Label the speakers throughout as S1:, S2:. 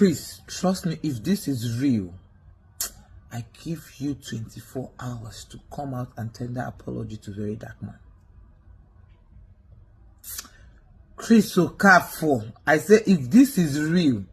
S1: Chris, trust me, if this is real, I give you 24 hours to come out and tender apology to Verydarkman. Chris Okafor, I say if this is real,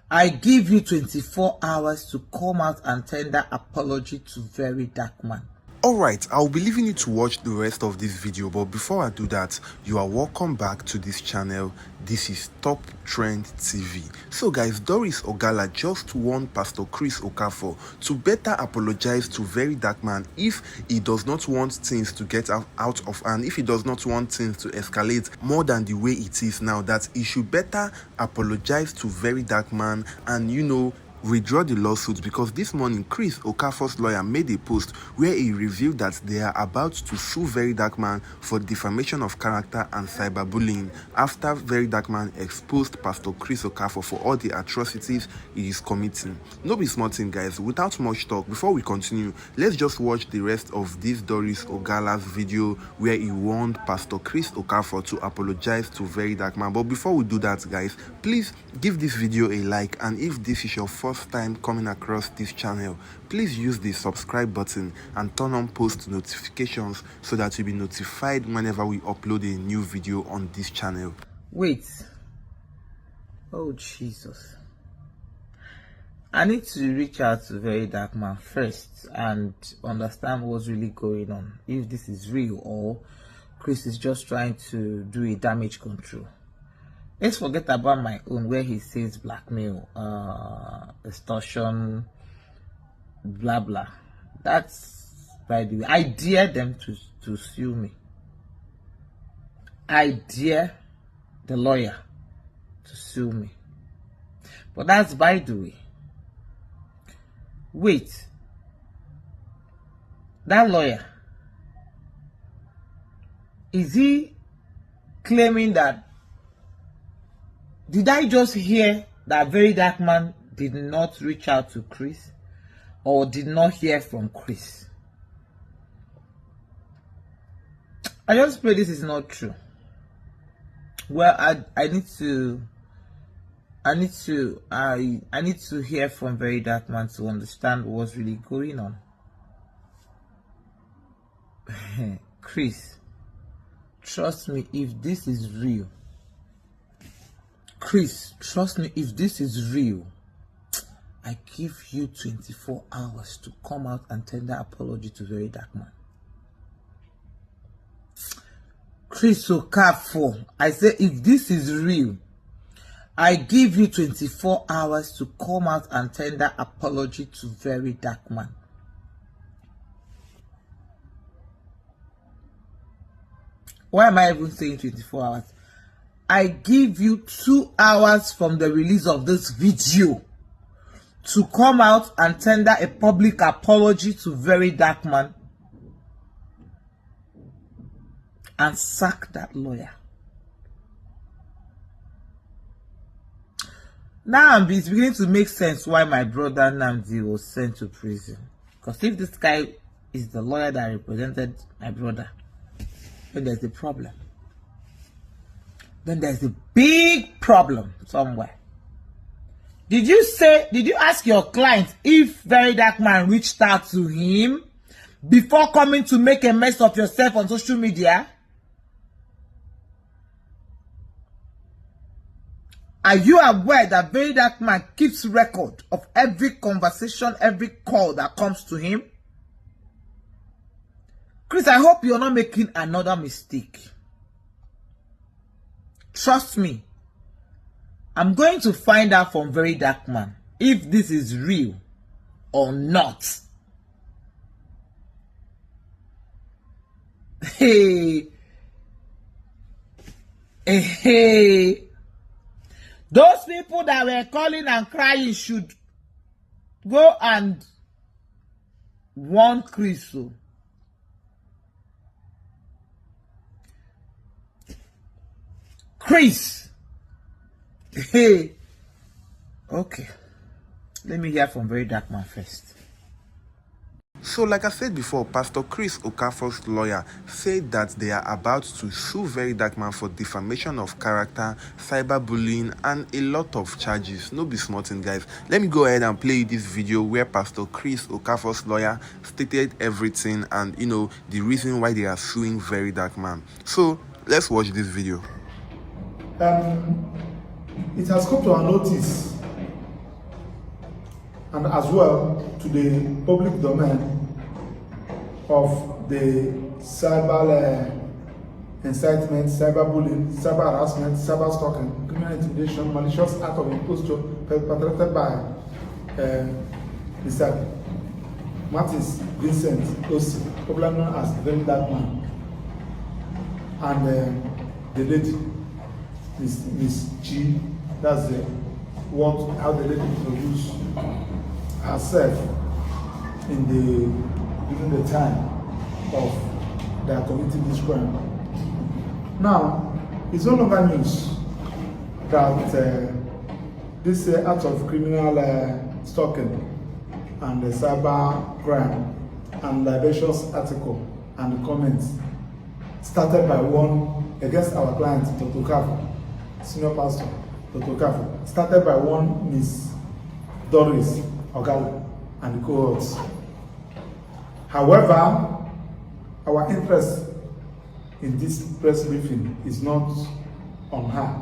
S1: I give you 24 hours to come out and tender apology to Verydarkman.
S2: Alright, I'll be leaving you to watch the rest of this video, but before I do that, you are welcome back to this channel. This is Top Trend TV. So guys, Doris Okala just warned Pastor Chris Okafor to better apologize to Verydarkman if he does not want things to get out of hand, if he does not want things to escalate more than the way it is now, that he should better apologize to Verydarkman and withdraw the lawsuit, because this morning Chris Okafor's lawyer made a post where he revealed that they are about to sue Verydarkman for defamation of character and cyberbullying after Verydarkman exposed Pastor Chris Okafor for all the atrocities he is committing. No be small thing, guys. Without much talk, before we continue, let's just watch the rest of this Doris Okala's video where he warned Pastor Chris Okafor to apologize to Verydarkman. But before we do that, guys, please give this video a like, and if this is your first time coming across this channel, please use the subscribe button and turn on post notifications so that you'll be notified whenever we upload a new video on this channel.
S1: Wait. Oh Jesus. I need to reach out to Verydarkman first and understand what's really going on, if this is real or Chris is just trying to do a damage control. Let's forget about my own, where he says blackmail, extortion, blah blah. That's, by the way, I dare them to sue me. I dare the lawyer to sue me. But that's by the way. Wait. That lawyer, is he claiming that? Did I just hear that Verydarkman did not reach out to Chris, or did not hear from Chris? I just pray this is not true. Well, I need to hear from Verydarkman to understand what's really going on. Chris, trust me, if this is real. Chris, trust me, if this is real, I give you 24 hours to come out and tender apology to Verydarkman. Chris Okafor, I say if this is real, I give you 24 hours to come out and tender apology to Verydarkman. Why am I even saying 24 hours? I give you 2 hours from the release of this video to come out and tender a public apology to Verydarkman and sack that lawyer. Now it's beginning to make sense why my brother Namdi was sent to prison. Because if this guy is the lawyer that represented my brother, then there's a problem. Then there's a big problem somewhere. Did you ask your client if Verydarkman reached out to him before coming to make a mess of yourself on social media? Are you aware that Verydarkman keeps record of every conversation, every call that comes to him? Chris, I hope you're not making another mistake. Trust me, I'm going to find out from Verydarkman if this is real or not. Hey. Those people that were calling and crying should go and warn Chris. Chris. Hey. Okay. Let me hear from Verydarkman first.
S2: So like I said before, Pastor Chris Okafor's lawyer said that they are about to sue Verydarkman for defamation of character, cyberbullying, and a lot of charges. No be small thing, guys. Let me go ahead and play you this video where Pastor Chris Okafor's lawyer stated everything and the reason why they are suing Verydarkman. So let's watch this video.
S3: It has come to our notice and as well to the public domain of the cyber incitement, cyberbullying, cyber harassment, cyber stalking, criminal intimidation, malicious act of imposture perpetrated by Mr. Martins Vincent Osi, popularly known as Verydarkman, and the lady, Miss G. That's how the lady introduced herself during the time of their committing this crime. Now, it's no longer news that this act of criminal stalking and the cyber crime and libelous article and comments started by one against our client, Dr. Okafor, senior pastor, Dr. Okafor, started by one Miss Doris Okala and the cohorts. However, our interest in this press briefing is not on her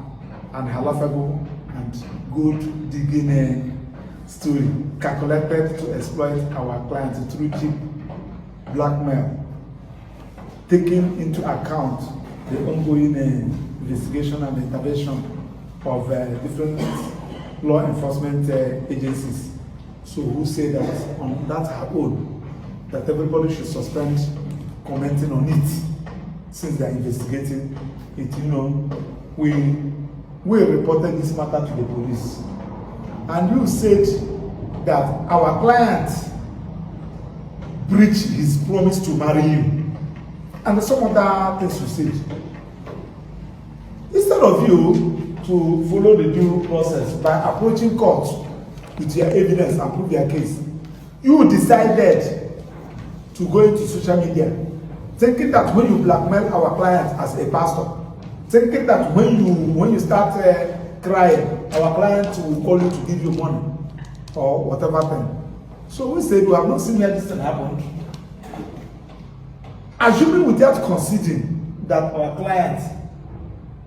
S3: and her laughable and good digging story calculated to exploit our clients through cheap blackmail, taking into account the ongoing investigation and intervention of different law enforcement agencies. So who say that on that her own, that everybody should suspend commenting on it since they are investigating it. We reported this matter to the police, and you said that our client breached his promise to marry you, and some other things you said. Instead of you to follow the due process by approaching court with your evidence and prove your case, you decided to go into social media, thinking that when you blackmail our client as a pastor, thinking that when you start crying, our client will call you to give you money or whatever thing. So we said we have not seen where this thing happened. Assuming without conceding that our client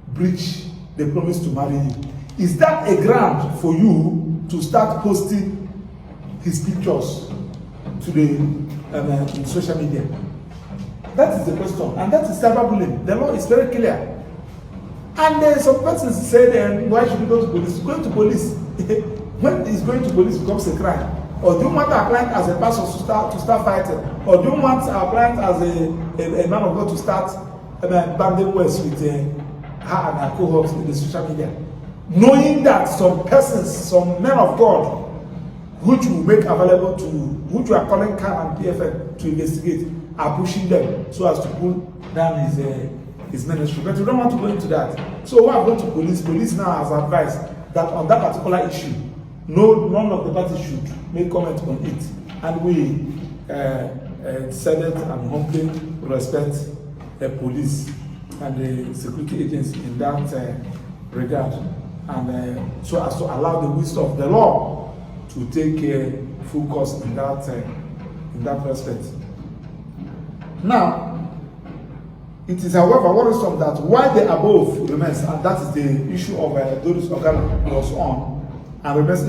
S3: breached the promise to marry you, is that a ground for you to start posting his pictures to the in social media? That is the question, and that is cyberbullying. The law is very clear. And some persons say, why should we go to police? Going to police when is going to police becomes a crime? Or do you want our client as a pastor to start fighting? Or do you want our client as a man of God to start banding words with her and her cohorts in the social media? Knowing that some persons, some men of God, which will make available to, which we are calling CAN and PFN to investigate, are pushing them so as to pull down his ministry. But we don't want to go into that. So we are going to police. Police now has advised that on that particular issue, none of the parties should make comment on it. And we decided and humbly respect the police and the security agency in that regard. And so as to allow the wisdom of the law to take full course in that respect. Now, it is, however, worrisome that while the above remains, and that is the issue of Doris Okala was on, and remains